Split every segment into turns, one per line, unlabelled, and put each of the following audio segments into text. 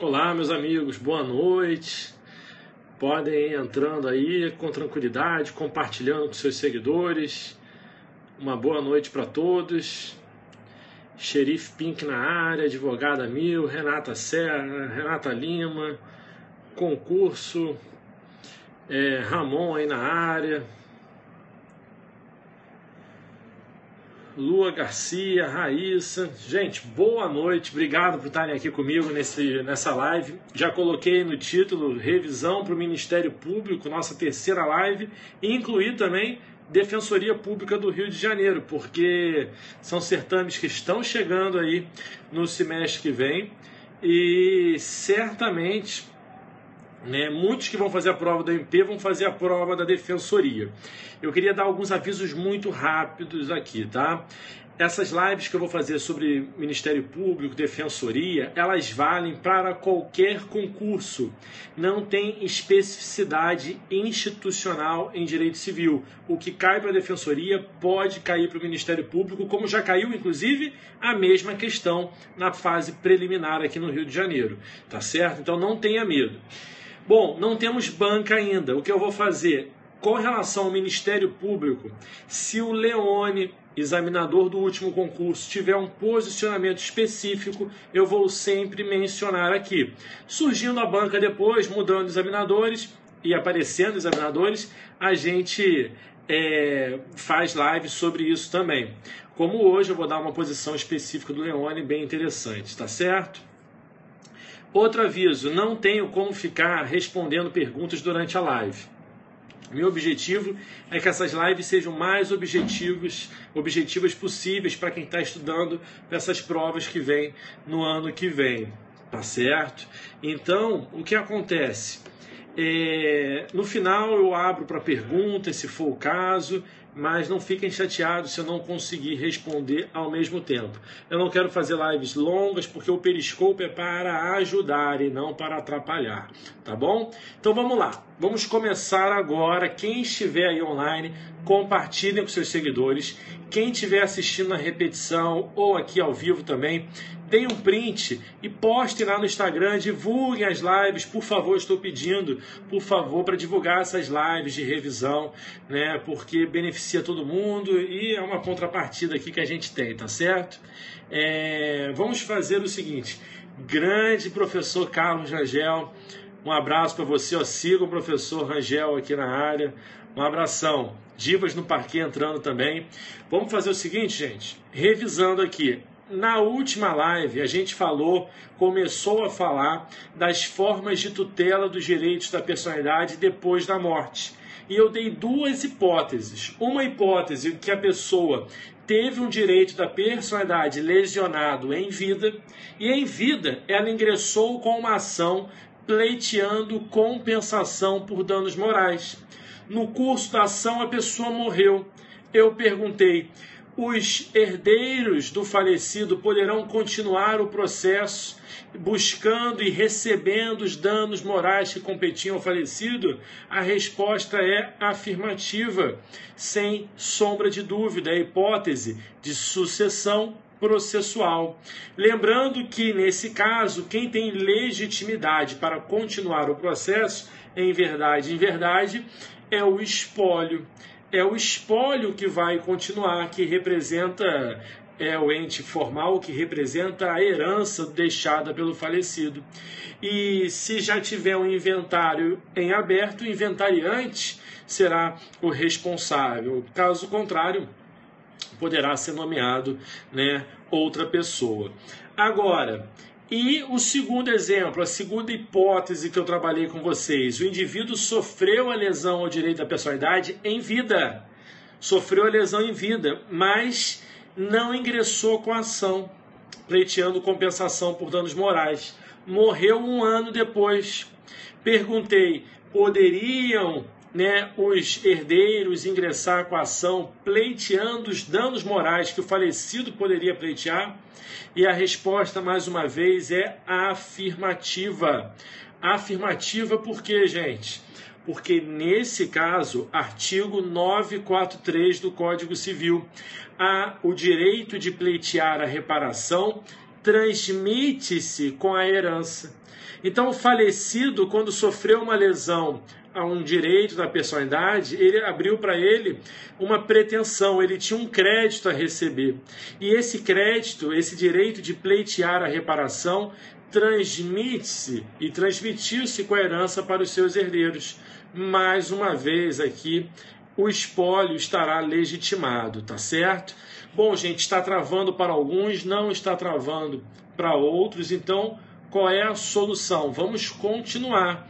Olá, meus amigos, boa noite. Podem ir entrando aí com tranquilidade, compartilhando com seus seguidores. Uma boa noite para todos. Xerife Pink na área, Advogada Mil, Renata Serra, Renata Lima, concurso, Ramon aí na área. Lua Garcia, Raíssa. Gente, boa noite, obrigado por estarem aqui comigo nessa live. Já coloquei no título revisão para o Ministério Público, nossa terceira live, e incluí também Defensoria Pública do Rio de Janeiro, porque são certames que estão chegando aí no semestre que vem e certamente muitos que vão fazer a prova do MP vão fazer a prova da Defensoria. Eu queria dar alguns avisos muito rápidos aqui, tá? Essas lives que eu vou fazer sobre Ministério Público, Defensoria, elas valem para qualquer concurso. Não tem especificidade institucional em direito civil. O que cai para a Defensoria pode cair para o Ministério Público, como já caiu, inclusive, a mesma questão na fase preliminar aqui no Rio de Janeiro. Tá certo? Então não tenha medo. Bom, não temos banca ainda. O que eu vou fazer? Com relação ao Ministério Público, se o Leone, examinador do último concurso, tiver um posicionamento específico, eu vou sempre mencionar aqui. Surgindo a banca depois, mudando examinadores e aparecendo examinadores, a gente faz live sobre isso também. Como hoje eu vou dar uma posição específica do Leone bem interessante, tá certo? Outro aviso, não tenho como ficar respondendo perguntas durante a live. Meu objetivo é que essas lives sejam mais objetivas possíveis para quem está estudando para essas provas que vem no ano que vem, tá certo? Então, o que acontece? No final eu abro para perguntas, se for o caso, mas não fiquem chateados se eu não conseguir responder ao mesmo tempo. Eu não quero fazer lives longas porque o Periscope é para ajudar e não para atrapalhar, tá bom? Então vamos lá, vamos começar agora. Quem estiver aí online, compartilhem com seus seguidores. Quem estiver assistindo na repetição ou aqui ao vivo também, deem um print e postem lá no Instagram, divulguem as lives, por favor, estou pedindo, por favor, para divulgar essas lives de revisão, né, porque beneficia todo mundo e é uma contrapartida aqui que a gente tem, tá certo? Vamos fazer o seguinte, grande professor Carlos Rangel, um abraço para você, siga o professor Rangel aqui na área, um abração, Divas no Parquet entrando também. Vamos fazer o seguinte, gente, revisando aqui. Na última live, a gente começou a falar das formas de tutela dos direitos da personalidade depois da morte. E eu dei duas hipóteses. Uma hipótese que a pessoa teve um direito da personalidade lesionado em vida, e em vida ela ingressou com uma ação pleiteando compensação por danos morais. No curso da ação, a pessoa morreu. Eu perguntei: os herdeiros do falecido poderão continuar o processo buscando e recebendo os danos morais que competiam ao falecido? A resposta é afirmativa, sem sombra de dúvida, a hipótese de sucessão processual. Lembrando que, nesse caso, quem tem legitimidade para continuar o processo, em verdade, é o espólio. É o espólio que vai continuar, que representa o ente formal, que representa a herança deixada pelo falecido. E se já tiver um inventário em aberto, o inventariante será o responsável. Caso contrário, poderá ser nomeado, outra pessoa. Agora, e o segundo exemplo, a segunda hipótese que eu trabalhei com vocês, o indivíduo sofreu a lesão ao direito da personalidade em vida, sofreu a lesão em vida, mas não ingressou com a ação, pleiteando compensação por danos morais. Morreu um ano depois. Perguntei, poderiam os herdeiros ingressar com a ação pleiteando os danos morais que o falecido poderia pleitear? E a resposta, mais uma vez, é afirmativa. Afirmativa por quê, gente? Porque, nesse caso, artigo 943 do Código Civil, há o direito de pleitear a reparação transmite-se com a herança. Então, o falecido, quando sofreu uma lesão a um direito da personalidade, ele abriu para ele uma pretensão, ele tinha um crédito a receber. E esse crédito, esse direito de pleitear a reparação, transmite-se e transmitiu-se com a herança para os seus herdeiros. Mais uma vez aqui, o espólio estará legitimado, tá certo? Bom, gente, está travando para alguns, não está travando para outros, então qual é a solução? Vamos continuar.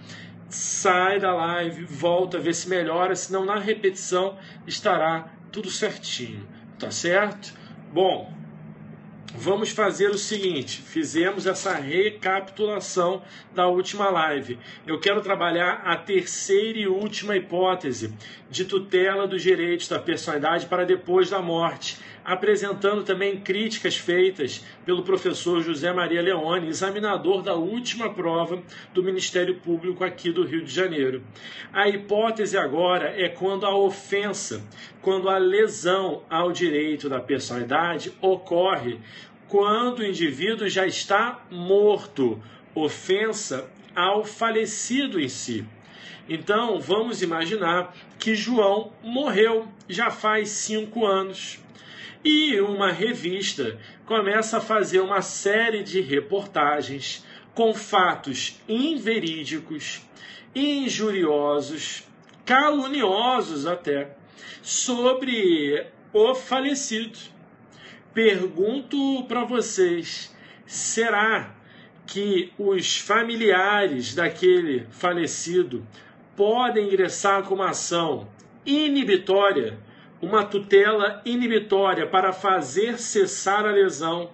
Sai da live, volta, vê se melhora, senão na repetição estará tudo certinho, tá certo? Bom, vamos fazer o seguinte, fizemos essa recapitulação da última live. Eu quero trabalhar a terceira e última hipótese de tutela dos direitos da personalidade para depois da morte, apresentando também críticas feitas pelo professor José Maria Leone, examinador da última prova do Ministério Público aqui do Rio de Janeiro. A hipótese agora é quando a ofensa, quando a lesão ao direito da personalidade ocorre quando o indivíduo já está morto, ofensa ao falecido em si. Então, vamos imaginar que João morreu já faz 5 anos. E uma revista começa a fazer uma série de reportagens com fatos inverídicos, injuriosos, caluniosos até, sobre o falecido. Pergunto para vocês, será que os familiares daquele falecido podem ingressar com uma ação inibitória, uma tutela inibitória para fazer cessar a lesão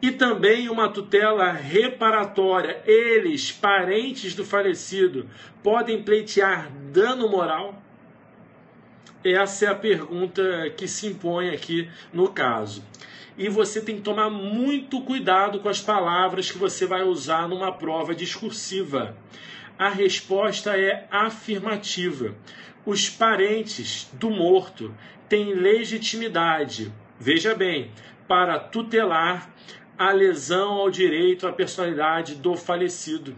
e também uma tutela reparatória? Eles, parentes do falecido, podem pleitear dano moral? Essa é a pergunta que se impõe aqui no caso. E você tem que tomar muito cuidado com as palavras que você vai usar numa prova discursiva. A resposta é afirmativa. Os parentes do morto têm legitimidade, veja bem, para tutelar a lesão ao direito à personalidade do falecido.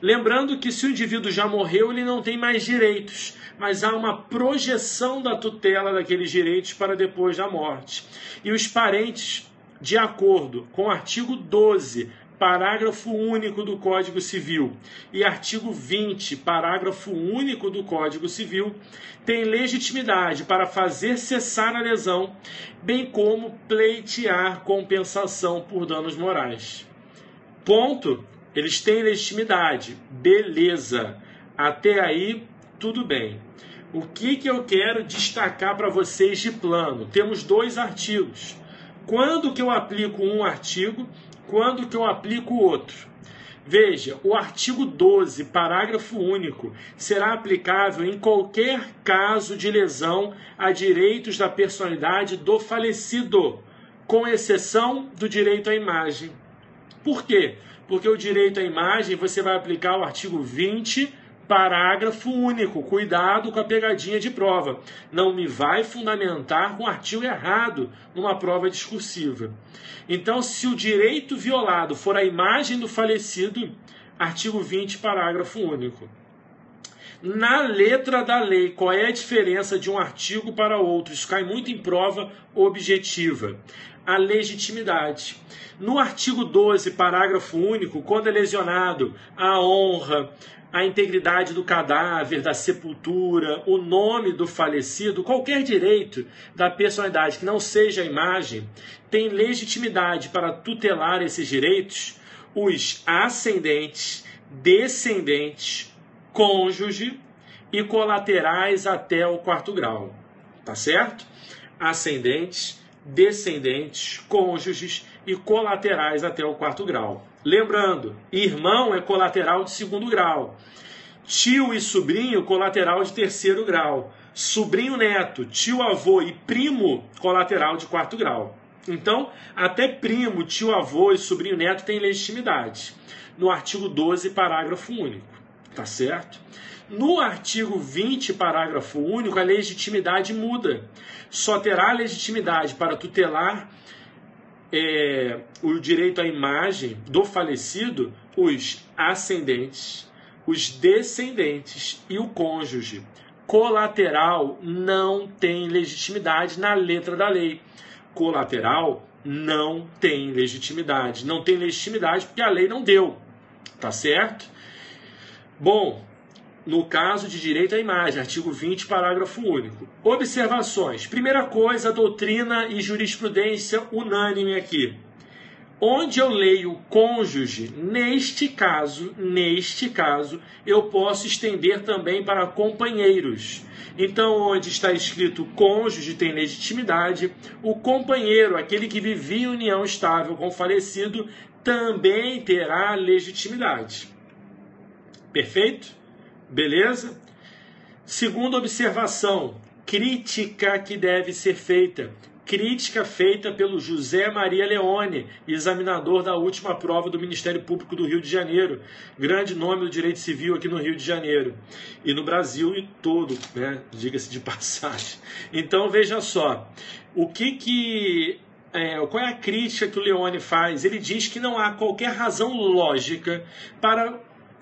Lembrando que se o indivíduo já morreu, ele não tem mais direitos, mas há uma projeção da tutela daqueles direitos para depois da morte. E os parentes, de acordo com o artigo 12, parágrafo único do Código Civil e artigo 20, parágrafo único do Código Civil, têm legitimidade para fazer cessar a lesão, bem como pleitear compensação por danos morais. Ponto. Eles têm legitimidade. Beleza. Até aí, tudo bem. O que eu quero destacar para vocês de plano? Temos 2 artigos. Quando que eu aplico um artigo? Quando que eu aplico o outro? Veja, o artigo 12, parágrafo único, será aplicável em qualquer caso de lesão a direitos da personalidade do falecido, com exceção do direito à imagem. Por quê? Porque o direito à imagem você vai aplicar o artigo 20, parágrafo único. Cuidado com a pegadinha de prova. Não me vai fundamentar com o artigo errado numa prova discursiva. Então, se o direito violado for a imagem do falecido, artigo 20, parágrafo único. Na letra da lei, qual é a diferença de um artigo para outro? Isso cai muito em prova objetiva. A legitimidade. No artigo 12, parágrafo único, quando é lesionado a honra, a integridade do cadáver, da sepultura, o nome do falecido, qualquer direito da personalidade que não seja a imagem, tem legitimidade para tutelar esses direitos os ascendentes, descendentes, cônjuge e colaterais até o 4º grau. Tá certo? Ascendentes, descendentes, cônjuges e colaterais até o 4º grau. Lembrando, irmão é colateral de 2º grau. Tio e sobrinho, colateral de 3º grau. Sobrinho neto, tio avô e primo, colateral de 4º grau. Então, até primo, tio avô e sobrinho neto têm legitimidade. No artigo 12, parágrafo único. Tá certo? No artigo 20, parágrafo único, a legitimidade muda. Só terá legitimidade para tutelar o direito à imagem do falecido os ascendentes, os descendentes e o cônjuge. Colateral não tem legitimidade na letra da lei. Colateral não tem legitimidade. Não tem legitimidade porque a lei não deu. Tá certo? Bom, no caso de direito à imagem, artigo 20, parágrafo único. Observações. Primeira coisa, a doutrina e jurisprudência unânime aqui. Onde eu leio cônjuge, neste caso, eu posso estender também para companheiros. Então, onde está escrito cônjuge tem legitimidade, o companheiro, aquele que vivia em união estável com o falecido, também terá legitimidade. Perfeito? Beleza? Segunda observação, crítica que deve ser feita. Crítica feita pelo José Maria Leone, examinador da última prova do Ministério Público do Rio de Janeiro. Grande nome do direito civil aqui no Rio de Janeiro. E no Brasil e todo, né? Diga-se de passagem. Então, veja só. Qual é a crítica que o Leone faz? Ele diz que não há qualquer razão lógica para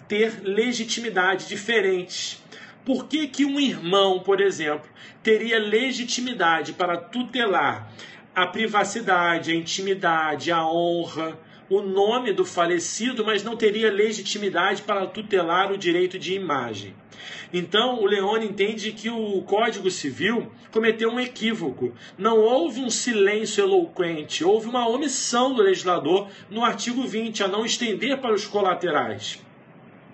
ter legitimidade diferente. Por que um irmão, por exemplo, teria legitimidade para tutelar a privacidade, a intimidade, a honra, o nome do falecido, mas não teria legitimidade para tutelar o direito de imagem? Então, o Leone entende que o Código Civil cometeu um equívoco. Não houve um silêncio eloquente, houve uma omissão do legislador no artigo 20, a não estender para os colaterais.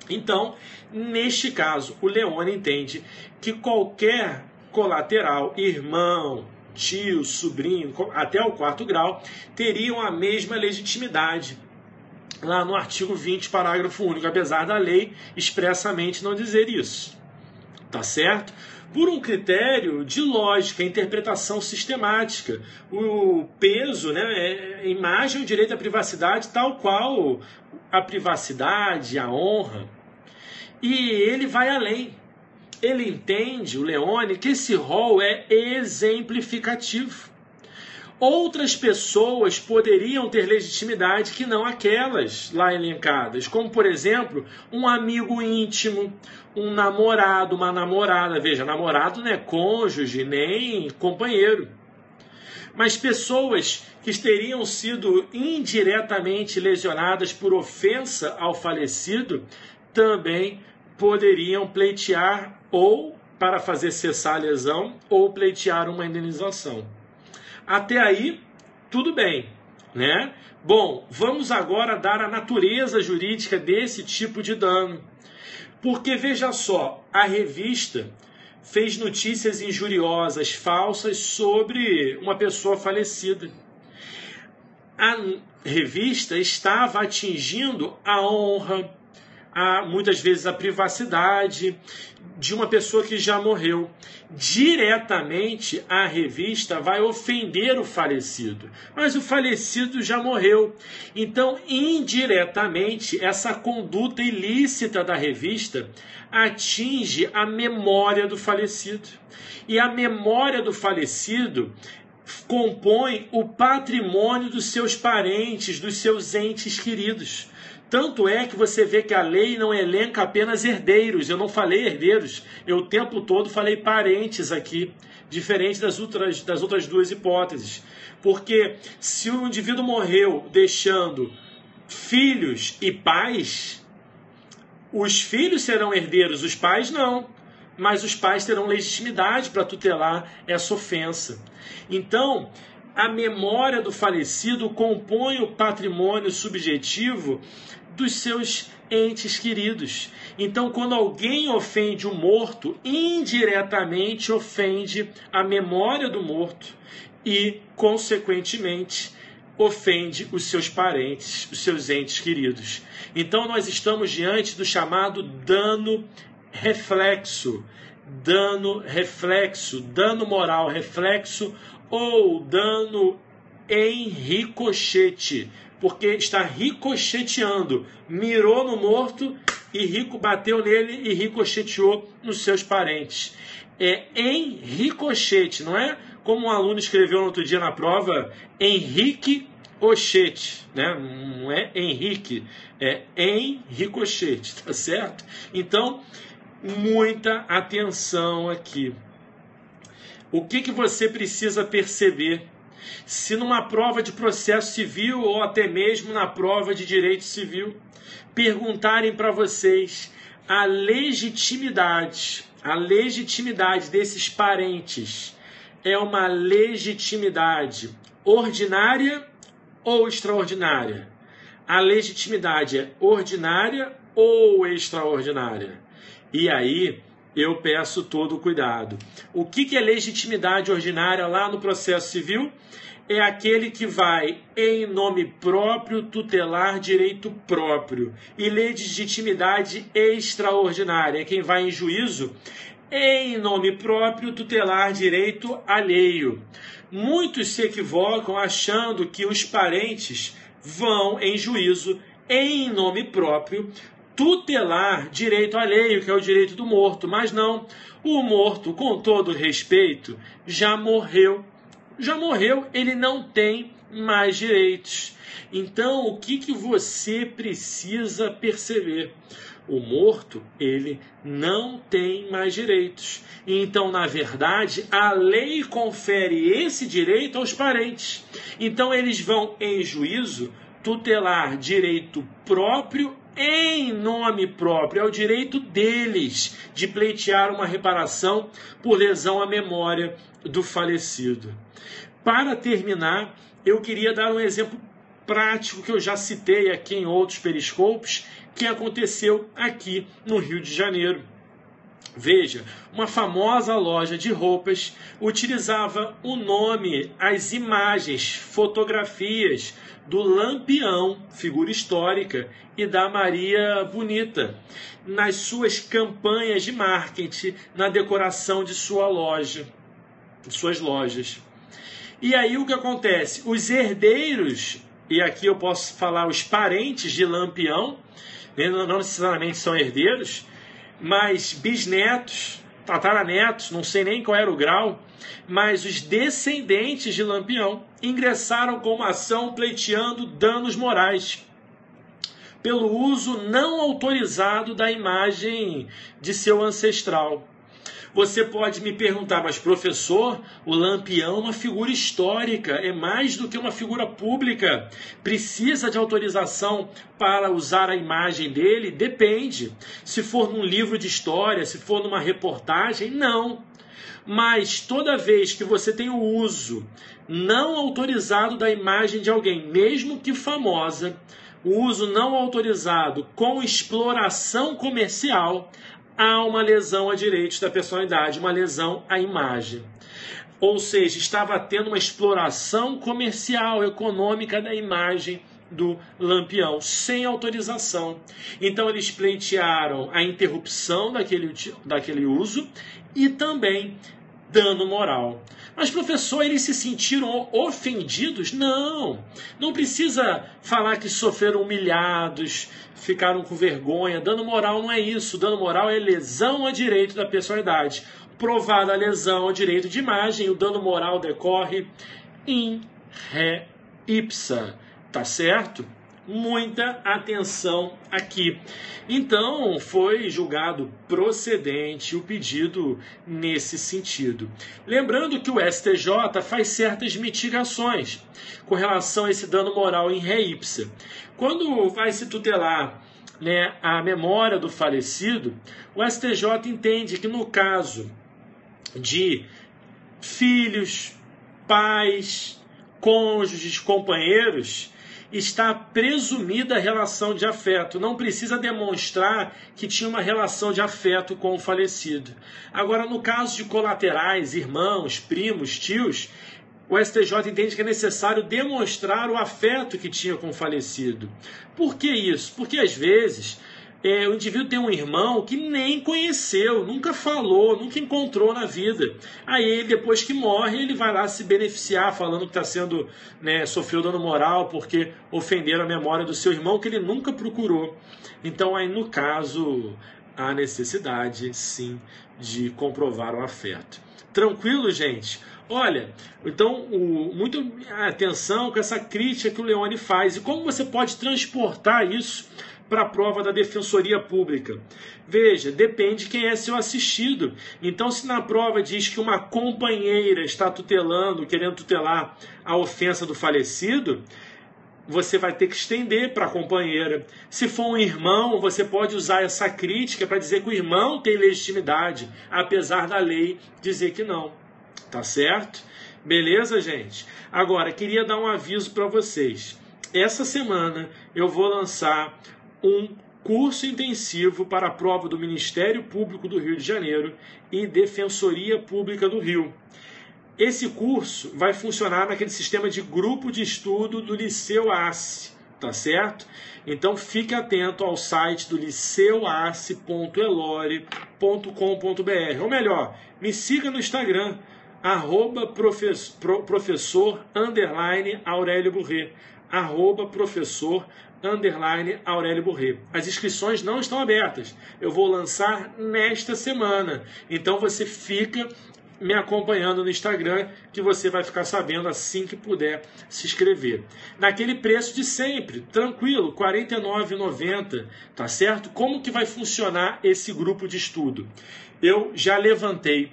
Então, neste caso, o Leone entende que qualquer colateral, irmão, tio, sobrinho, até o 4º grau, teriam a mesma legitimidade lá no artigo 20, parágrafo único, apesar da lei expressamente não dizer isso. Tá certo? Por um critério de lógica, interpretação sistemática. O peso, né, a imagem, o direito à privacidade, tal qual a privacidade, a honra. E ele vai além. Ele entende, o Leone, que esse rol é exemplificativo. Outras pessoas poderiam ter legitimidade que não aquelas lá elencadas, como, por exemplo, um amigo íntimo, um namorado, uma namorada. Veja, namorado não é cônjuge, nem companheiro. Mas pessoas que teriam sido indiretamente lesionadas por ofensa ao falecido também poderiam pleitear ou para fazer cessar a lesão ou pleitear uma indenização. Até aí, tudo bem, né? Bom, vamos agora dar a natureza jurídica desse tipo de dano. Porque, veja só, a revista fez notícias injuriosas, falsas, sobre uma pessoa falecida. A revista estava atingindo a honra, muitas vezes a privacidade de uma pessoa que já morreu. Diretamente a revista vai ofender o falecido, mas o falecido já morreu. Então, indiretamente, essa conduta ilícita da revista atinge a memória do falecido. E a memória do falecido compõe o patrimônio dos seus parentes, dos seus entes queridos. Tanto é que você vê que a lei não elenca apenas herdeiros. Eu não falei herdeiros, eu o tempo todo falei parentes aqui, diferente das outras duas hipóteses. Porque se o indivíduo morreu deixando filhos e pais, os filhos serão herdeiros, os pais não. Mas os pais terão legitimidade para tutelar essa ofensa. Então, a memória do falecido compõe o patrimônio subjetivo dos seus entes queridos. Então, quando alguém ofende o morto, indiretamente ofende a memória do morto e, consequentemente, ofende os seus parentes, os seus entes queridos. Então, nós estamos diante do chamado dano reflexo, dano moral reflexo ou dano em ricochete, porque está ricocheteando, mirou no morto e bateu nele e ricocheteou nos seus parentes. É em ricochete, não é como um aluno escreveu no outro dia na prova, Henrique Ricochete, né? Não é Henrique, é em ricochete, tá certo? Então, muita atenção aqui. O que você precisa perceber? Se numa prova de processo civil ou até mesmo na prova de direito civil, perguntarem para vocês a legitimidade desses parentes é uma legitimidade ordinária ou extraordinária? A legitimidade é ordinária ou extraordinária? E aí eu peço todo o cuidado. O que é legitimidade ordinária lá no processo civil? É aquele que vai, em nome próprio, tutelar direito próprio. E legitimidade extraordinária é quem vai em juízo, em nome próprio, tutelar direito alheio. Muitos se equivocam achando que os parentes vão em juízo, em nome próprio, tutelar direito alheio, que é o direito do morto. Mas não, o morto, com todo respeito, já morreu. Já morreu, ele não tem mais direitos. Então, o que você precisa perceber? O morto, ele não tem mais direitos. Então, na verdade, a lei confere esse direito aos parentes. Então, eles vão, em juízo, tutelar direito próprio em nome próprio. É o direito deles de pleitear uma reparação por lesão à memória do falecido. Para terminar, eu queria dar um exemplo prático que eu já citei aqui em outros periscopos, que aconteceu aqui no Rio de Janeiro. Veja, uma famosa loja de roupas utilizava o nome, as imagens, fotografias do Lampião, figura histórica, e da Maria Bonita, nas suas campanhas de marketing, na decoração de sua loja, de suas lojas. E aí o que acontece? Os herdeiros, e aqui eu posso falar os parentes de Lampião, não necessariamente são herdeiros, mas bisnetos, tataranetos, não sei nem qual era o grau, mas os descendentes de Lampião ingressaram com uma ação pleiteando danos morais pelo uso não autorizado da imagem de seu ancestral. Você pode me perguntar, mas professor, o Lampião é uma figura histórica, é mais do que uma figura pública. Precisa de autorização para usar a imagem dele? Depende. Se for num livro de história, se for numa reportagem, não. Mas toda vez que você tem o uso não autorizado da imagem de alguém, mesmo que famosa, o uso não autorizado com exploração comercial, há uma lesão a direitos da personalidade, uma lesão à imagem. Ou seja, estava tendo uma exploração comercial, econômica da imagem do Lampião, sem autorização. Então eles pleitearam a interrupção daquele uso e também dano moral. Mas, professor, eles se sentiram ofendidos? Não. Não precisa falar que sofreram humilhados, ficaram com vergonha. Dano moral não é isso. Dano moral é lesão a direito da personalidade. Provada a lesão ao direito de imagem, o dano moral decorre in re ipsa. Tá certo? Muita atenção aqui. Então, foi julgado procedente o pedido nesse sentido. Lembrando que o STJ faz certas mitigações com relação a esse dano moral em re ipsa. Quando vai se tutelar, né, a memória do falecido, o STJ entende que no caso de filhos, pais, cônjuges, companheiros, está presumida a relação de afeto. Não precisa demonstrar que tinha uma relação de afeto com o falecido. Agora, no caso de colaterais, irmãos, primos, tios, o STJ entende que é necessário demonstrar o afeto que tinha com o falecido. Por que isso? Porque, às vezes, o indivíduo tem um irmão que nem conheceu, nunca falou, nunca encontrou na vida. Aí, depois que morre, ele vai lá se beneficiar, falando que está sendo, sofreu dano moral porque ofenderam a memória do seu irmão que ele nunca procurou. Então, aí, no caso, há necessidade, sim, de comprovar o afeto. Tranquilo, gente? Olha, então, muito atenção com essa crítica que o Leone faz e como você pode transportar isso para a prova da Defensoria Pública. Veja, depende quem é seu assistido. Então, se na prova diz que uma companheira está tutelando, querendo tutelar a ofensa do falecido, você vai ter que estender para a companheira. Se for um irmão, você pode usar essa crítica para dizer que o irmão tem legitimidade, apesar da lei dizer que não. Tá certo? Beleza, gente? Agora, queria dar um aviso para vocês. Essa semana eu vou lançar um curso intensivo para a prova do Ministério Público do Rio de Janeiro e Defensoria Pública do Rio. Esse curso vai funcionar naquele sistema de grupo de estudo do Liceu ACE, tá certo? Então fique atento ao site do liceuace.elore.com.br. Ou melhor, me siga no Instagram, @professor_Aurélio Burré, @professor_Aurélio Burré. As inscrições não estão abertas. Eu vou lançar nesta semana. Então você fica me acompanhando no Instagram, que você vai ficar sabendo assim que puder se inscrever. Naquele preço de sempre, tranquilo, R$ 49,90, tá certo? Como que vai funcionar esse grupo de estudo? Eu já levantei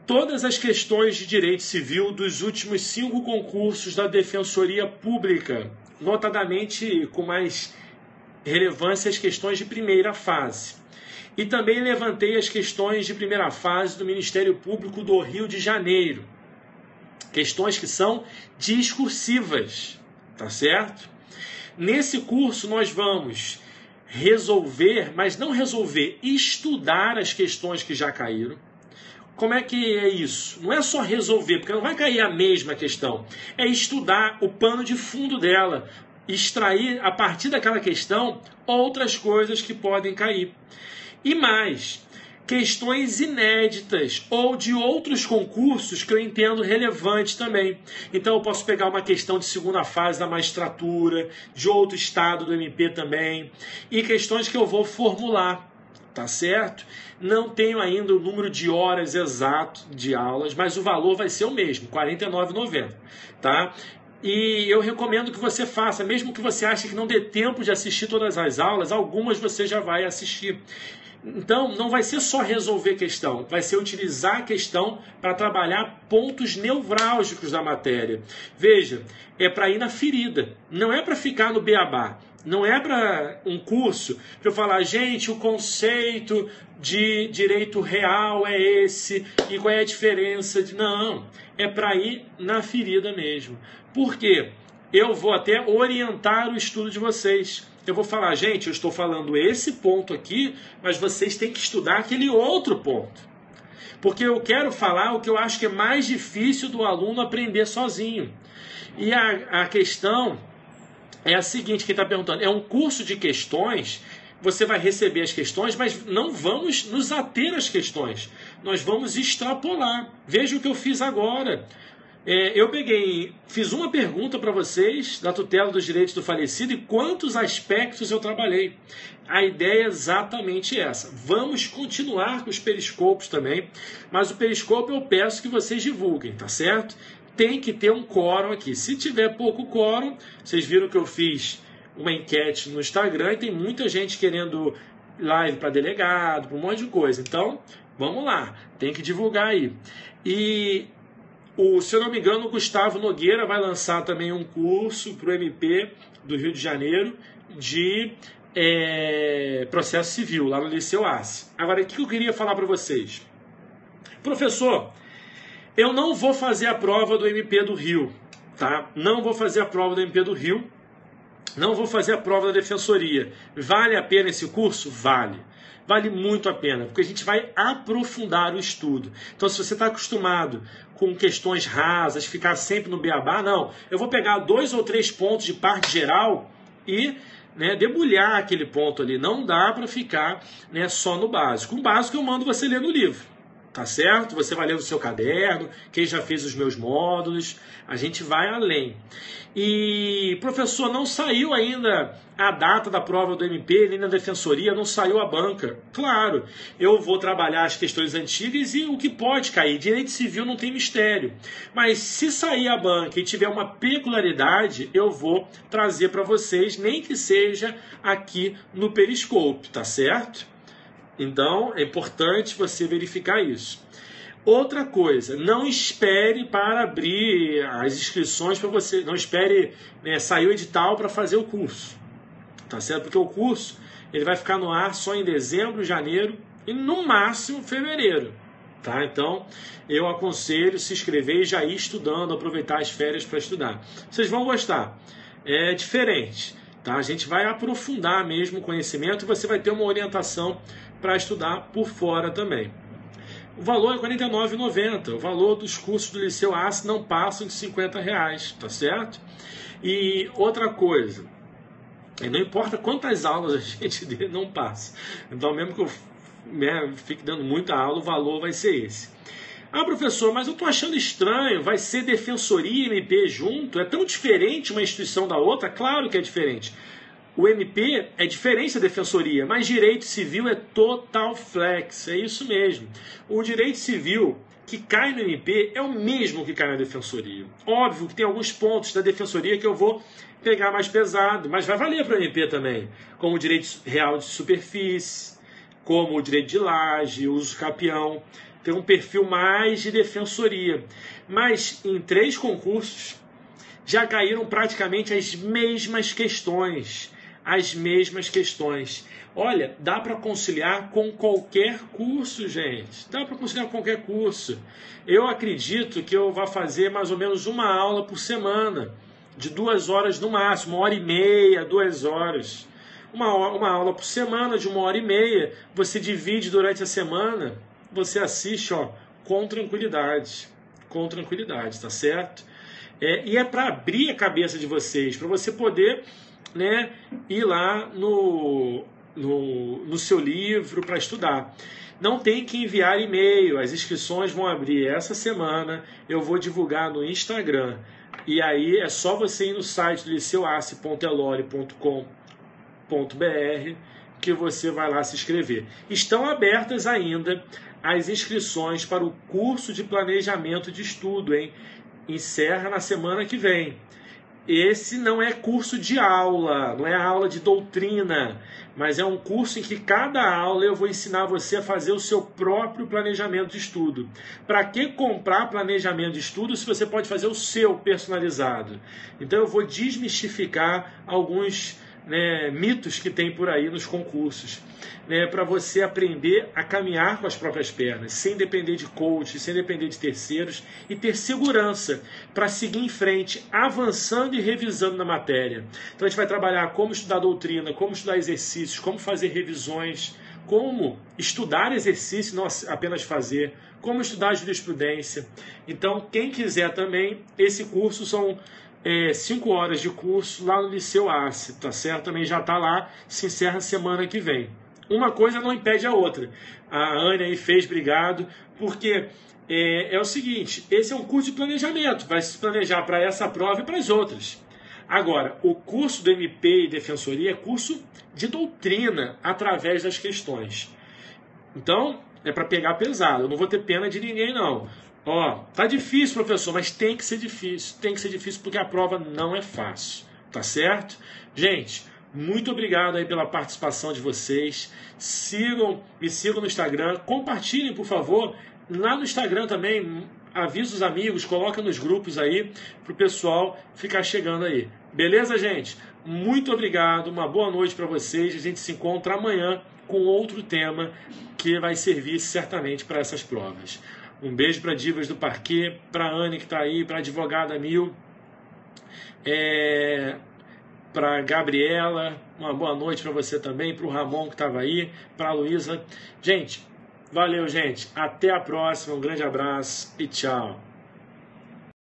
todas as questões de direito civil dos últimos 5 concursos da Defensoria Pública, notadamente com mais relevância as questões de primeira fase. E também levantei as questões de primeira fase do Ministério Público do Rio de Janeiro. Questões que são discursivas, tá certo? Nesse curso nós vamos resolver, mas não resolver, estudar as questões que já caíram. Como é que é isso? Não é só resolver, porque não vai cair a mesma questão. É estudar o pano de fundo dela, extrair a partir daquela questão outras coisas que podem cair. E mais, questões inéditas ou de outros concursos que eu entendo relevante também. Então eu posso pegar uma questão de segunda fase da magistratura, de outro estado do MP também, e questões que eu vou formular, tá certo? Não tenho ainda o número de horas exato de aulas, mas o valor vai ser o mesmo, R$ 49,90, tá? E eu recomendo que você faça, mesmo que você ache que não dê tempo de assistir todas as aulas, algumas você já vai assistir. Então, não vai ser só resolver questão, vai ser utilizar a questão para trabalhar pontos nevrálgicos da matéria. Veja, é para ir na ferida, não é para ficar no beabá. Não é para um curso para eu falar, gente, o conceito de direito real é esse, e qual é a diferença de... Não, é para ir na ferida mesmo. Por quê? Eu vou até orientar o estudo de vocês. Eu vou falar, gente, eu estou falando esse ponto aqui, mas vocês têm que estudar aquele outro ponto. Porque eu quero falar o que eu acho que é mais difícil do aluno aprender sozinho. E a questão é a seguinte, quem está perguntando, é um curso de questões, você vai receber as questões, mas não vamos nos ater às questões. Nós vamos extrapolar. Veja o que eu fiz agora. Eu fiz uma pergunta para vocês da tutela dos direitos do falecido e quantos aspectos eu trabalhei. A ideia é exatamente essa. Vamos continuar com os periscopos também, mas o periscopo eu peço que vocês divulguem, tá certo? Tem que ter um quórum aqui. Se tiver pouco quórum, vocês viram que eu fiz uma enquete no Instagram e tem muita gente querendo live para delegado, para um monte de coisa. Então, vamos lá, tem que divulgar aí. E se eu não me engano, o Gustavo Nogueira vai lançar também um curso para o MP do Rio de Janeiro de processo civil, lá no Liceu ACE. Agora, o que eu queria falar para vocês? Professor, eu não vou fazer a prova do MP do Rio, tá? Não vou fazer a prova do MP do Rio, não vou fazer a prova da Defensoria. Vale a pena esse curso? Vale. Vale muito a pena, porque a gente vai aprofundar o estudo. Então, se você está acostumado com questões rasas, ficar sempre no beabá, não. Eu vou pegar 2 ou 3 pontos de parte geral e debulhar aquele ponto ali. Não dá para ficar só no básico. O básico eu mando você ler no livro. tá certo? Você vai ler no seu caderno, quem já fez os meus módulos, a gente vai além. E, professor, não saiu ainda a data da prova do MP, nem na defensoria, não saiu a banca. Claro, eu vou trabalhar as questões antigas e o que pode cair. Direito civil não tem mistério. Mas se sair a banca e tiver uma peculiaridade, eu vou trazer para vocês, nem que seja aqui no Periscope, tá certo? Então, é importante você verificar isso. Outra coisa, não espere para abrir as inscrições para você, não espere sair o edital para fazer o curso, tá certo? Porque o curso ele vai ficar no ar só em dezembro, janeiro e no máximo fevereiro, tá? Então, eu aconselho se inscrever e já ir estudando, aproveitar as férias para estudar. Vocês vão gostar, é diferente, tá? A gente vai aprofundar mesmo o conhecimento e você vai ter uma orientação para estudar por fora também. O valor é R$ 49,90. O valor dos cursos do Liceu ACE não passam de R$ 50, tá certo? E outra coisa, não importa quantas aulas a gente dê, não passa. Então, mesmo que eu fique dando muita aula, o valor vai ser esse. Ah, professor, mas eu estou achando estranho, vai ser defensoria e MP junto? É tão diferente uma instituição da outra? Claro que é diferente. O MP é diferente da defensoria, mas direito civil é total flex, é isso mesmo. O direito civil que cai no MP é o mesmo que cai na defensoria. Óbvio que tem alguns pontos da defensoria que eu vou pegar mais pesado, mas vai valer para o MP também, como o direito real de superfície, como o direito de laje, uso capião. Tem um perfil mais de defensoria. Mas em 3 concursos já caíram praticamente as mesmas questões. Olha, dá para conciliar com qualquer curso, gente. Dá para conciliar com qualquer curso. Eu acredito que eu vou fazer mais ou menos uma aula por semana, de 2 horas no máximo, 1h30, 2 horas. Uma aula por semana de 1h30, você divide durante a semana, você assiste com tranquilidade, tá certo? E é para abrir a cabeça de vocês, para você poder ir lá no seu livro para estudar. Não tem que enviar e-mail, as inscrições vão abrir essa semana, eu vou divulgar no Instagram. E aí é só você ir no site do liceuace.elore.com.br que você vai lá se inscrever. Estão abertas ainda as inscrições para o curso de planejamento de estudo, hein? Encerra na semana que vem. Esse não é curso de aula, não é aula de doutrina, mas é um curso em que cada aula eu vou ensinar você a fazer o seu próprio planejamento de estudo. Para que comprar planejamento de estudo se você pode fazer o seu personalizado? Então eu vou desmistificar alguns mitos que tem por aí nos concursos, para você aprender a caminhar com as próprias pernas, sem depender de coach, sem depender de terceiros, e ter segurança para seguir em frente, avançando e revisando na matéria. Então a gente vai trabalhar como estudar doutrina, como estudar exercícios, como fazer revisões, como estudar exercício, não apenas fazer, como estudar jurisprudência. Então quem quiser também, esse curso são 5 horas de curso lá no Liceu ACE, tá certo? Também já está lá, se encerra semana que vem. Uma coisa não impede a outra. A Ania aí fez, obrigado, porque é o seguinte, esse é um curso de planejamento, vai se planejar para essa prova e para as outras. Agora, o curso do MP e Defensoria é curso de doutrina através das questões. Então, é para pegar pesado, eu não vou ter pena de ninguém não. Tá difícil, professor, mas tem que ser difícil porque a prova não é fácil, tá certo? Gente, muito obrigado aí pela participação de vocês, me sigam no Instagram, compartilhem, por favor, lá no Instagram também, avisa os amigos, coloca nos grupos aí, para o pessoal ficar chegando aí. Beleza, gente? Muito obrigado, uma boa noite para vocês, a gente se encontra amanhã com outro tema que vai servir certamente para essas provas. Um beijo para Divas do Parquet, para a Anne que está aí, para a Advogada Mil, para a Gabriela, uma boa noite para você também, para o Ramon que estava aí, para a Luísa. Gente, valeu, gente. Até a próxima, um grande abraço e tchau.